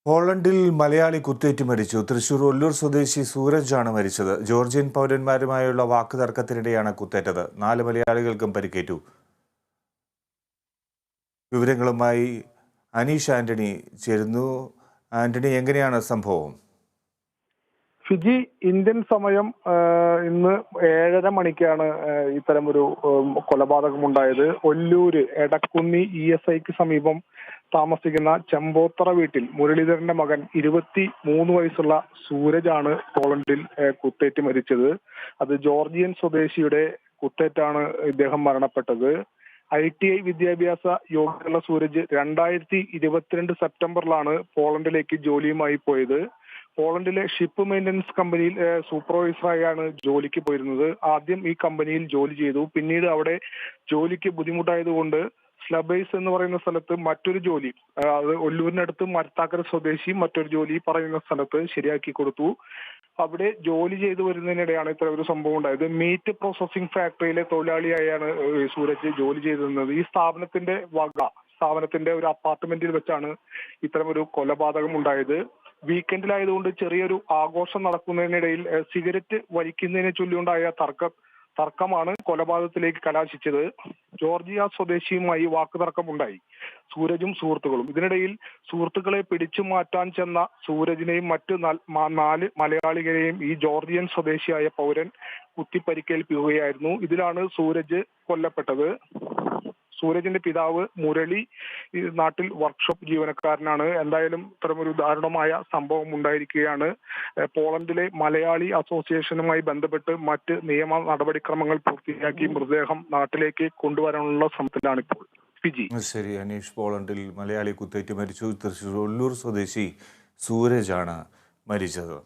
പോളണ്ടിൽ മലയാളി കുത്തേറ്റ് മരിച്ചു. തൃശൂർ ഒല്ലൂർ സ്വദേശി സൂരജാണ് മരിച്ചത്. ജോർജിയൻ പൗരന്മാരുമായുള്ള വാക്കുതർക്കത്തിനിടെയാണ് കുത്തേറ്റത്. 4 മലയാളികൾക്കും പരിക്കേറ്റു. വിവരങ്ങളുമായി അനീഷ് ആന്റണി ചേരുന്നു. ആന്റണി, എങ്ങനെയാണ് സംഭവം? ഫിജി, ഇന്ത്യൻ സമയം ഇന്ന് 7:30 മണിക്കാണ് ഇത്തരമൊരു കൊലപാതകമുണ്ടായത്. ഒല്ലൂര് എടക്കുന്നി ESIക്ക് സമീപം താമസിക്കുന്ന ചെമ്പോത്തറ വീട്ടിൽ മുരളീധരന്റെ മകൻ 23 വയസ്സുള്ള സൂരജാണ് പോളണ്ടിൽ കുത്തേറ്റ് മരിച്ചത്. അത് ജോർജിയൻ സ്വദേശിയുടെ കുത്തേറ്റാണ് ഇദ്ദേഹം മരണപ്പെട്ടത്. ITI വിദ്യാഭ്യാസ യോഗ്യതയുള്ള സൂരജ് 2022 സെപ്റ്റംബറിലാണ് പോളണ്ടിലേക്ക് ജോലിയുമായി പോയത്. പോളണ്ടിലെ ഷിപ്പ് മെയിൻ്റനൻസ് കമ്പനിയിൽ സൂപ്പർവൈസറായാണ് ജോലിക്ക് പോയിരുന്നത്. ആദ്യം ഈ കമ്പനിയിൽ ജോലി ചെയ്തു. പിന്നീട് അവിടെ ജോലിക്ക് ബുദ്ധിമുട്ടായതുകൊണ്ട് സ്ലബൈസ് എന്ന് പറയുന്ന സ്ഥലത്ത് മറ്റൊരു ജോലി, അത് ഒല്ലൂരിനടുത്ത് മരത്താക്കര സ്വദേശി മറ്റൊരു ജോലി പറയുന്ന സ്ഥലത്ത് ശരിയാക്കി കൊടുത്തു. അവിടെ ജോലി ചെയ്തു വരുന്നതിനിടെയാണ് ഇത്ര ഒരു സംഭവം ഉണ്ടായത്. മീറ്റ് പ്രോസസിംഗ് ഫാക്ടറിയിലെ തൊഴിലാളിയായാണ് സൂരജ് ജോലി ചെയ്തിരുന്നത്. ഈ സ്ഥാപനത്തിന്റെ ഒരു അപ്പാർട്ട്മെന്റിൽ വെച്ചാണ് ഇത്തരമൊരു കൊലപാതകം ഉണ്ടായത്. വീക്കെൻഡിലായതുകൊണ്ട് ചെറിയൊരു ആഘോഷം നടക്കുന്നതിനിടയിൽ സിഗരറ്റ് വലിക്കുന്നതിനെ ചൊല്ലിയുണ്ടായ തർക്കമാണ് കൊലപാതകത്തിലേക്ക് കലാശിച്ചത്. ജോർജിയ സ്വദേശിയുമായി വാക്കുതർക്കമുണ്ടായി സൂരജും സുഹൃത്തുക്കളും. ഇതിനിടയിൽ സുഹൃത്തുക്കളെ പിടിച്ചു മാറ്റാൻ ചെന്ന സൂരജിനെയും മറ്റ് 4 മലയാളികളെയും ഈ ജോർജിയൻ സ്വദേശിയായ പൗരൻ കുത്തിപ്പരിക്കേൽപ്പിക്കുകയായിരുന്നു. ഇതിലാണ് സൂരജ് കൊല്ലപ്പെട്ടത്. സൂരജിന്റെ പിതാവ് മുരളി നാട്ടിൽ വർക്ക്ഷോപ്പ് ജീവനക്കാരനാണ്. എന്തായാലും ഇത്തരമൊരു ദാരുണമായ സംഭവം ഉണ്ടായിരിക്കുകയാണ്. പോളണ്ടിലെ മലയാളി അസോസിയേഷനുമായി ബന്ധപ്പെട്ട് മറ്റ് നിയമ നടപടിക്രമങ്ങൾ പൂർത്തിയാക്കി മൃതദേഹം നാട്ടിലേക്ക് കൊണ്ടുവരാനുള്ള ശ്രമത്തിലാണ് ഇപ്പോൾ. ഫിജി. ശരി അനീഷ്, പോളണ്ടിൽ മലയാളി കുത്തേറ്റ് മരിച്ചു. തൃശൂർ ഒല്ലൂർ സ്വദേശി സൂരജാണ് മരിച്ചത്.